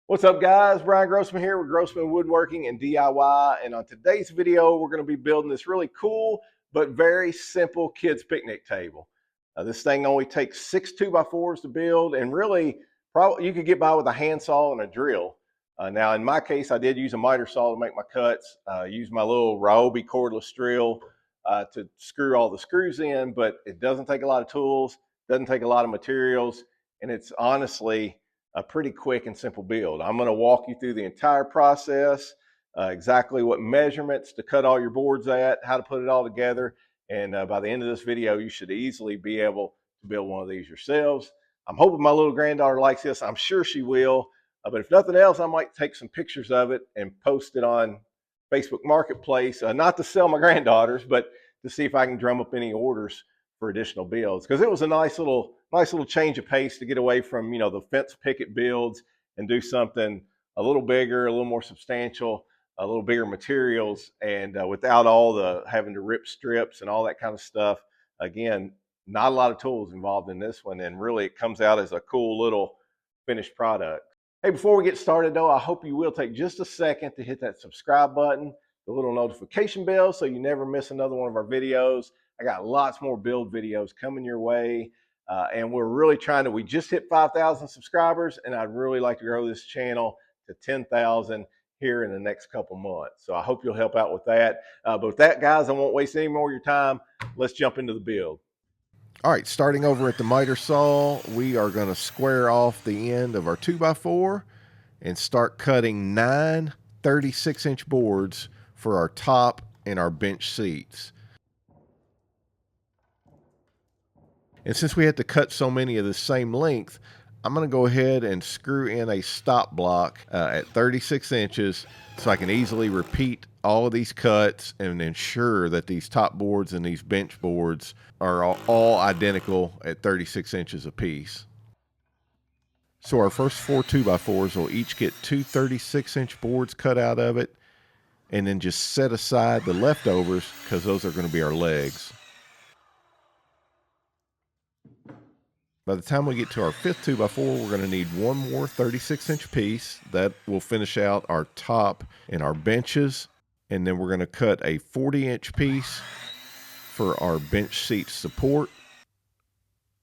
What's up, guys? Brian Grossman here with Grossman Woodworking and DIY. And on today's video, we're going to be building this really cool but very simple kids picnic table. This thing only takes 6 2x4s to build, and really, probably you could get by with a handsaw and a drill. Now, in my case, I did use a miter saw to make my cuts. Use my little Ryobi cordless drill to screw all the screws in, but it doesn't take a lot of tools, doesn't take a lot of materials, and it's honestly a pretty quick and simple build. I'm going to walk you through the entire process, exactly what measurements to cut all your boards at, how to put it all together, and by the end of this video, you should easily be able to build one of these yourselves. I'm hoping my little granddaughter likes this. I'm sure she will, but if nothing else, I might take some pictures of it and post it on Facebook Marketplace, not to sell my granddaughters, but to see if I can drum up any orders for additional builds, because it was a nice little change of pace to get away from the fence picket builds and do something a little bigger, a little more substantial, a little bigger materials, and without all the having to rip strips and all that kind of stuff. Again, not a lot of tools involved in this one, and really it comes out as a cool little finished product. Hey, before we get started though, I hope you will take just a second to hit that subscribe button, the little notification bell, so you never miss another one of our videos. I got lots more build videos coming your way. And we're really trying to, we just hit 5,000 subscribers, and I'd really like to grow this channel to 10,000 here in the next couple months. So I hope you'll help out with that. But with that, guys, I won't waste any more of your time. Let's jump into the build. All right, starting over at the miter saw, we are going to square off the end of our 2x4 and start cutting 9 36-inch boards for our top and our bench seats. And since we had to cut so many of the same length, I'm going to go ahead and screw in a stop block at 36 inches so I can easily repeat all of these cuts and ensure that these top boards and these bench boards are all identical at 36 inches apiece. So our first 4 2x4s will each get 2 36-inch boards cut out of it, and then just set aside the leftovers because those are going to be our legs. By the time we get to our 5th 2x4, we're going to need one more 36-inch piece. That will finish out our top and our benches. And then we're going to cut a 40-inch piece for our bench seat support.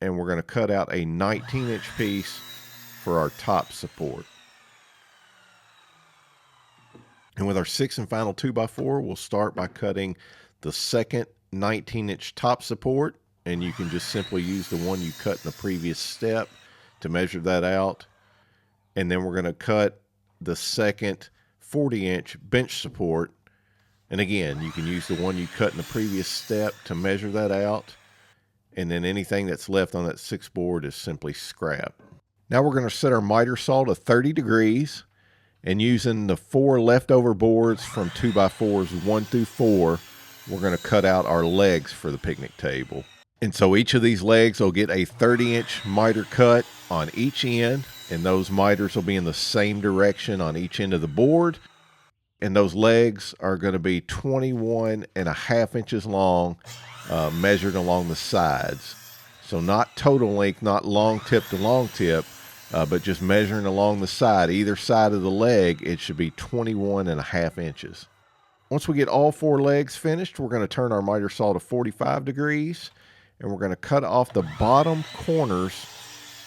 And we're going to cut out a 19-inch piece for our top support. And with our 6th and final 2x4, we'll start by cutting the second 19-inch top support. And you can just simply use the one you cut in the previous step to measure that out. And then we're going to cut the second 40-inch bench support. And again, you can use the one you cut in the previous step to measure that out. And then anything that's left on that 6 board is simply scrap. Now we're going to set our miter saw to 30 degrees. And using the 4 leftover boards from 2x4s 1 through 4, we're going to cut out our legs for the picnic table. And so each of these legs will get a 30-inch miter cut on each end, and those miters will be in the same direction on each end of the board. And those legs are going to be 21.5 inches long, measured along the sides. So not total length, not long tip to long tip, but just measuring along the side. Either side of the leg, it should be 21.5 inches. Once we get all 4 legs finished, we're going to turn our miter saw to 45 degrees. And we're going to cut off the bottom corners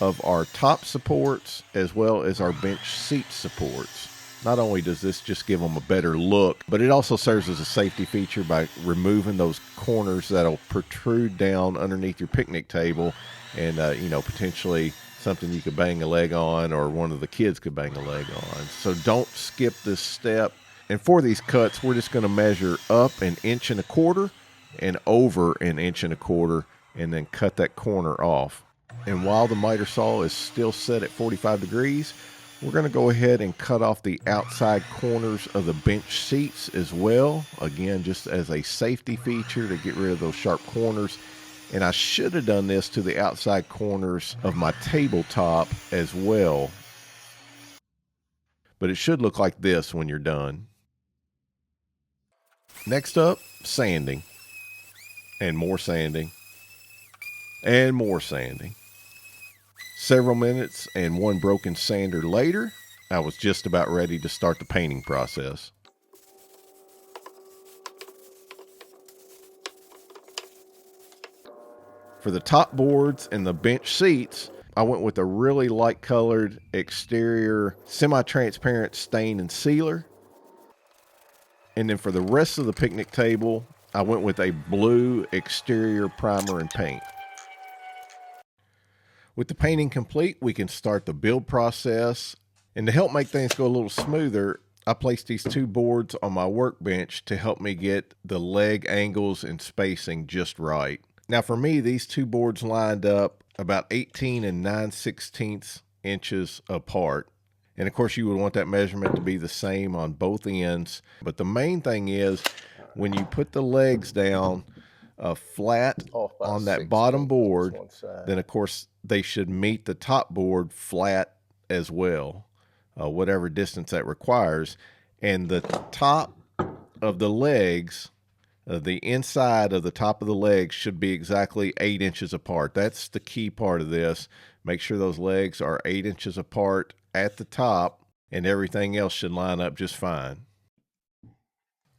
of our top supports as well as our bench seat supports. Not only does this just give them a better look, but it also serves as a safety feature by removing those corners that'll protrude down underneath your picnic table and, potentially something you could bang a leg on, or one of the kids could bang a leg on. So don't skip this step. And for these cuts, we're just going to measure up 1.25 inches and over 1.25 inches. And then cut that corner off. And while the miter saw is still set at 45 degrees, we're going to go ahead and cut off the outside corners of the bench seats as well. Again, just as a safety feature to get rid of those sharp corners. And I should have done this to the outside corners of my tabletop as well. But it should look like this when you're done. Next up, sanding. And more sanding. And more sanding. Several minutes and 1 broken sander later, I was just about ready to start the painting process. For the top boards and the bench seats, I went with a really light colored exterior semi-transparent stain and sealer. And then for the rest of the picnic table, I went with a blue exterior primer and paint. With the painting complete, we can start the build process. And to help make things go a little smoother, I placed these two boards on my workbench to help me get the leg angles and spacing just right. Now for me, these two boards lined up about 18 and 9/16 inches apart. And of course you would want that measurement to be the same on both ends. But the main thing is when you put the legs down flat on that bottom board, then of course they should meet the top board flat as well, whatever distance that requires. And the top of the legs, the inside of the top of the legs should be exactly 8 inches apart. That's the key part of this. Make sure those legs are 8 inches apart at the top, and everything else should line up just fine.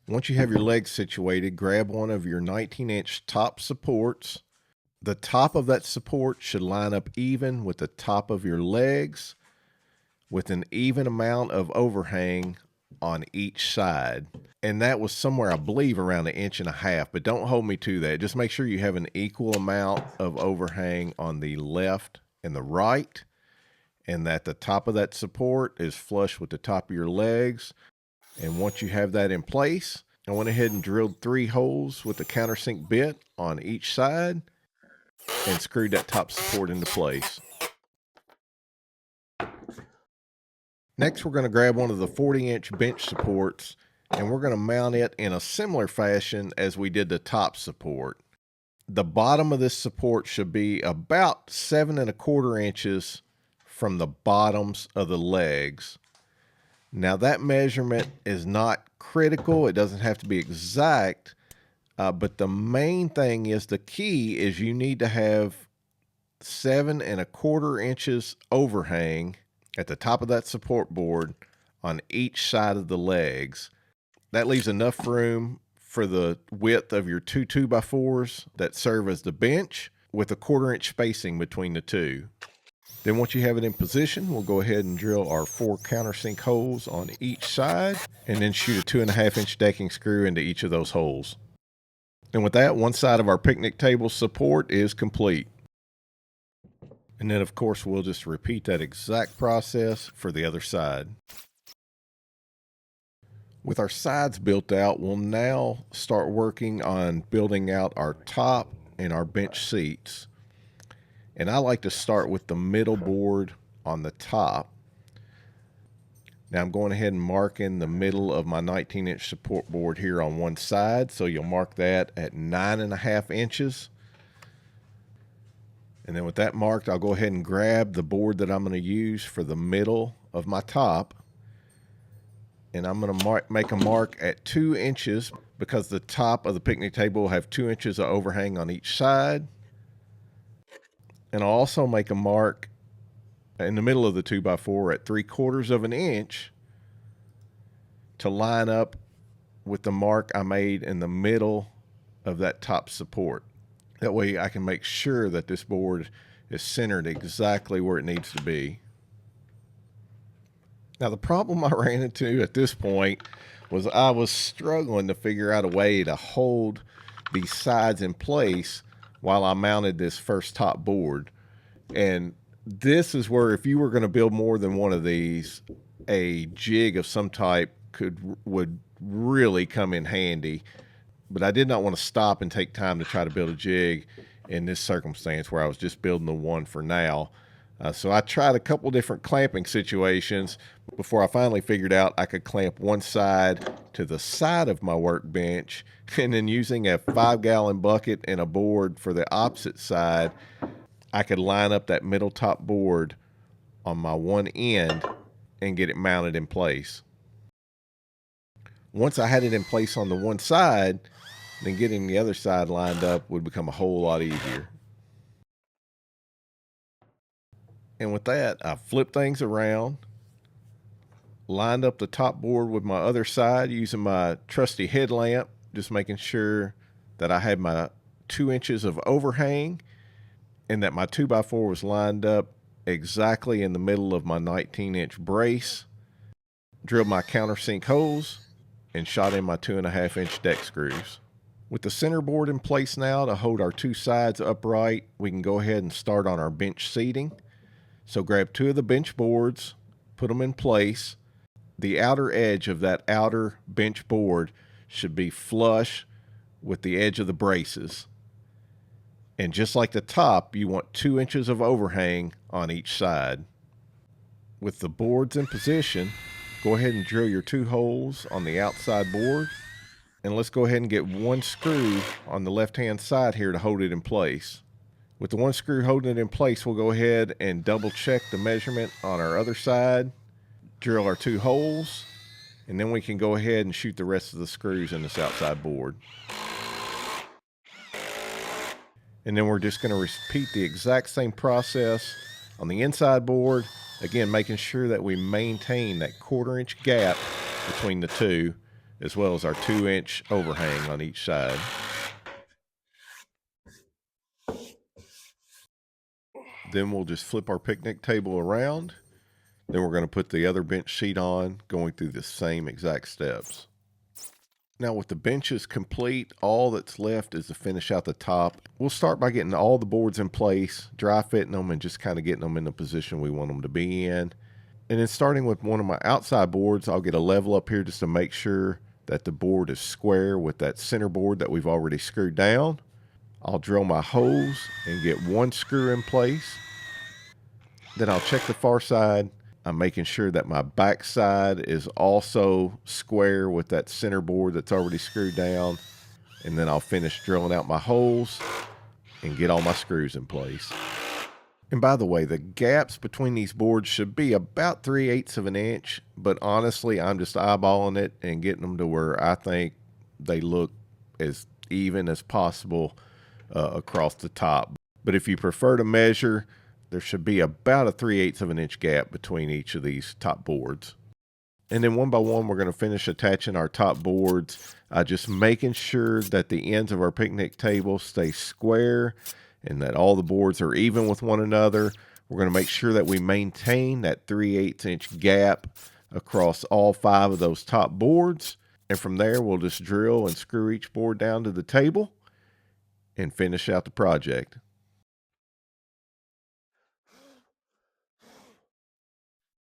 Once you have your legs situated, grab one of your 19-inch top supports. The top of that support should line up even with the top of your legs, with an even amount of overhang on each side. And that was somewhere, I believe, around 1.5 inches, but don't hold me to that. Just make sure you have an equal amount of overhang on the left and the right, and that the top of that support is flush with the top of your legs. And once you have that in place, I went ahead and drilled 3 holes with the countersink bit on each side and screwed that top support into place. Next, we're going to grab one of the 40-inch bench supports, and we're going to mount it in a similar fashion as we did the top support. The bottom of this support should be about 7¼ inches from the bottoms of the legs. Now that measurement is not critical. It doesn't have to be exact, but the main thing is, the key is you need to have 7¼ inches overhang at the top of that support board on each side of the legs. That leaves enough room for the width of your 2 2x4s that serve as the bench, with a 1/4 inch spacing between the two. Then once you have it in position, we'll go ahead and drill our 4 countersink holes on each side, and then shoot a 2.5 inch decking screw into each of those holes. And with that, one side of our picnic table support is complete. And then of course we'll just repeat that exact process for the other side. With our sides built out, we'll now start working on building out our top and our bench seats. And I like to start with the middle board on the top. Now I'm going ahead and marking the middle of my 19-inch support board here on one side. So you'll mark that at 9.5 inches. And then with that marked, I'll go ahead and grab the board that I'm going to use for the middle of my top. And I'm going to make a mark at 2 inches, because the top of the picnic table will have 2 inches of overhang on each side. And I'll also make a mark in the middle of the 2x4 at 3/4 inch to line up with the mark I made in the middle of that top support. That way I can make sure that this board is centered exactly where it needs to be. Now the problem I ran into at this point was I was struggling to figure out a way to hold these sides in place while I mounted this first top board. And this is where, if you were going to build more than one of these, a jig of some type would really come in handy. But I did not want to stop and take time to try to build a jig in this circumstance where I was just building the one for now. So I tried a couple different clamping situations before I finally figured out I could clamp one side to the side of my workbench, and then using a 5-gallon bucket and a board for the opposite side, I could line up that middle top board on my one end and get it mounted in place. Once I had it in place on the one side, then getting the other side lined up would become a whole lot easier. And with that, I flipped things around, Lined up the top board with my other side using my trusty headlamp, just making sure that I had my 2 inches of overhang and that my 2x4 was lined up exactly in the middle of my 19-inch brace. Drilled my countersink holes and shot in my 2.5-inch deck screws. With the center board in place now to hold our 2 sides upright, we can go ahead and start on our bench seating. So grab 2 of the bench boards, put them in place. The outer edge of that outer bench board should be flush with the edge of the braces. And just like the top, you want 2 inches of overhang on each side. With the boards in position, go ahead and drill your 2 holes on the outside board. And let's go ahead and get 1 screw on the left-hand side here to hold it in place. With the 1 screw holding it in place, we'll go ahead and double check the measurement on our other side, drill our 2 holes, and then we can go ahead and shoot the rest of the screws in this outside board. And then we're just going to repeat the exact same process on the inside board, again making sure that we maintain that 1/4 inch gap between the 2, as well as our 2-inch overhang on each side. Then we'll just flip our picnic table around. Then we're going to put the other bench sheet on, going through the same exact steps. Now with the benches complete, all that's left is to finish out the top. We'll start by getting all the boards in place, dry fitting them, and just kind of getting them in the position we want them to be in. And then starting with one of my outside boards, I'll get a level up here just to make sure that the board is square with that center board that we've already screwed down. I'll drill my holes and get 1 screw in place. Then I'll check the far side. I'm making sure that my back side is also square with that center board that's already screwed down. And then I'll finish drilling out my holes and get all my screws in place. And by the way, the gaps between these boards should be about 3/8 of an inch, but honestly, I'm just eyeballing it and getting them to where I think they look as even as possible across the top. But if you prefer to measure, there should be about a 3/8 of an inch gap between each of these top boards. And then one by one, we're going to finish attaching our top boards, just making sure that the ends of our picnic table stay square and that all the boards are even with one another. We're going to make sure that we maintain that 3/8 inch gap across all 5 of those top boards. And from there, we'll just drill and screw each board down to the table and finish out the project.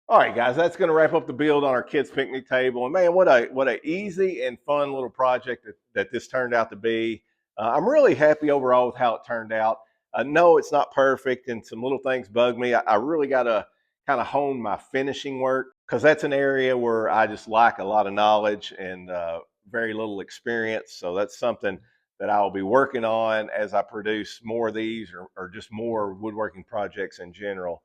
All right, guys, that's going to wrap up the build on our kids' picnic table. And man, what a easy and fun little project that this turned out to be. I'm really happy overall with how it turned out. I know it's not perfect and some little things bug me. I really got to kind of hone my finishing work because that's an area where I just lack a lot of knowledge and very little experience. So that's something that I'll be working on as I produce more of these or just more woodworking projects in general.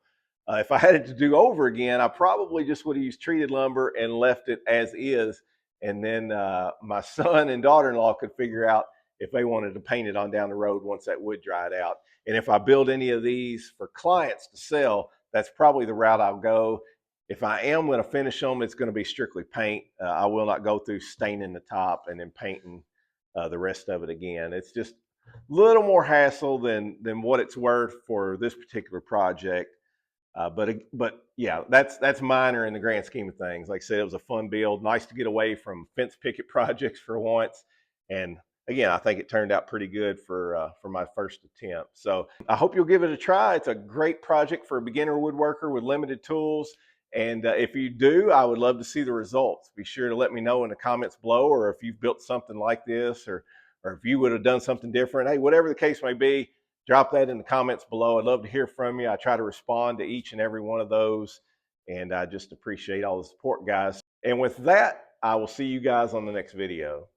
If I had it to do over again, I probably just would have used treated lumber and left it as is. And then my son and daughter-in-law could figure out if they wanted to paint it on down the road once that wood dried out. And if I build any of these for clients to sell, that's probably the route I'll go. If I am going to finish them, it's going to be strictly paint. I will not go through staining the top and then painting the rest of it again. It's just a little more hassle than what it's worth for this particular project. But yeah, that's minor in the grand scheme of things. Like I said, it was a fun build. Nice to get away from fence picket projects for once. And again, I think it turned out pretty good for my first attempt. So I hope you'll give it a try. It's a great project for a beginner woodworker with limited tools. And if you do, I would love to see the results. Be sure to let me know in the comments below, or if you've built something like this, or if you would have done something different. Hey, whatever the case may be, drop that in the comments below. I'd love to hear from you. I try to respond to each and every one of those. And I just appreciate all the support, guys. And with that, I will see you guys on the next video.